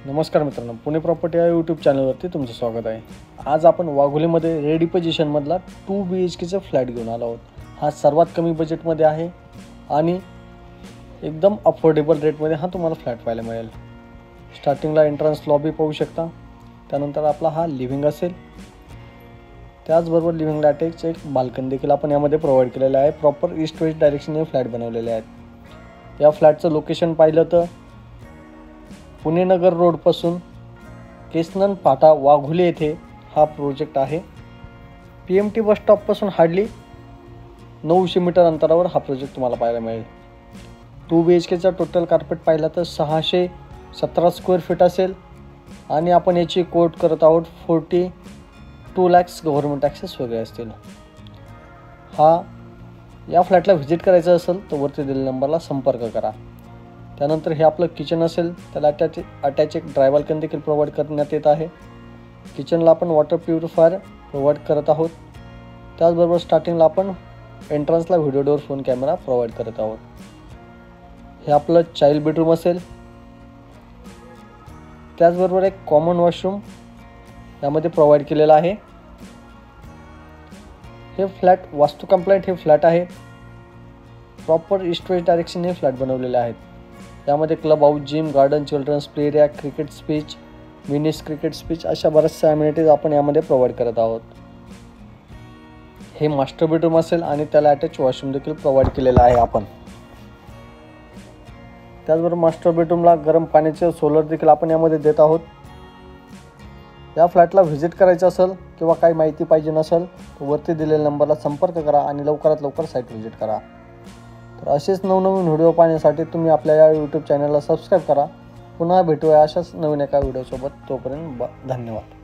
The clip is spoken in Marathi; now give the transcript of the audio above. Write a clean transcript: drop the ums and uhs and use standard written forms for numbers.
नमस्कार मित्रांनो, पुणे प्रॉपर्टी या यूट्यूब चॅनलवरती तुमचं स्वागत आहे। आज आपण वाघोलीमध्ये रेडी पोझिशनमधला 2 BHKचा फ्लॅट घेऊन आलो आहोत। हा सर्वात कमी बजेटमध्ये आहे आणि एकदम अफोर्डेबल रेटमध्ये हा तुम्हाला फ्लॅट पाहायला मिळेल। स्टार्टिंगला एंट्रन्स लॉबी पाहू शकता, त्यानंतर आपला हा लिव्हिंग असेल, त्याचबरोबर लिव्हिंगला अटॅच एक बाल्कनी देखील आपण यामध्ये प्रोव्हाइड केलेला आहे। प्रॉपर ईस्ट वेस्ट डायरेक्शनने फ्लॅट बनवलेले आहेत। या फ्लॅटचं लोकेशन पाहिलं तर पुणे नगर रोडपासून केसनन फाटा वाघोली येथे हा प्रोजेक्ट आहे। PMT बस स्टॉपपासून हार्डली 900 मीटर अंतरावर हा प्रोजेक्ट तुम्हाला पाहायला मिळेल। 2 BHKचा टोटल कार्पेट पाहिला तर 617 स्क्वेअर फीट असेल आणि आपण याची कोट करत आहोत 42 lakhs गव्हर्नमेंट टॅक्सेस वगैरे असतील। या फ्लॅटला व्हिजिट करायचं असेल तर वरती दिलेल्या नंबरला संपर्क करा। त्यानंतर हे आपलं किचन असेल, त्याला अटॅच एक ड्राय बाल्कनी देखील प्रोव्हाइड करण्यात येत आहे। किचनला आपण वॉटर प्युरिफायर प्रोव्हाइड करत आहोत। त्याचबरोबर स्टार्टिंगला आपण एंट्रन्सला video door phone camera provide करत आहोत। हे आपलं चाइल्ड बेडरूम असेल, त्याचबरोबर एक कॉमन वॉशरूम यामध्ये प्रोव्हाइड केलेला आहे। हे फ्लॅट वास्तू कंप्लायंट हे फ्लॅट आहे। प्रॉपर ईस्ट वेस्ट डायरेक्शन हे फ्लॅट बनवलेले आहेत। यामध्ये clubhouse, gym, garden, children's play area, cricket pitch, minis cricket pitch अशा बऱ्याचशा अमेनिटीज आपण यामध्ये प्रोव्हाइड करत आहोत। हे मास्टर बेडरूम असेल आणि त्याला अटॅच वॉशरूम देखील प्रोव्हाइड केलेला आहे आपण। त्याचबरोबर मास्टर बेडरूमला गरम पाण्याचे सोलर देखील आपण यामध्ये देत आहोत। या फ्लॅटला व्हिजिट करायचं असेल किंवा काही माहिती पाहिजे नसेल तर वरती दिलेल्या नंबरला संपर्क करा आणि लवकरात लवकर साईट व्हिजिट करा। तर असेच नवनवीन व्हिडिओ पाहण्यासाठी तुम्ही आपल्या या यूट्यूब चॅनलला सबस्क्राईब करा। पुन्हा भेटूया अशाच नवीन एका व्हिडिओसोबत। तोपर्यंत धन्यवाद।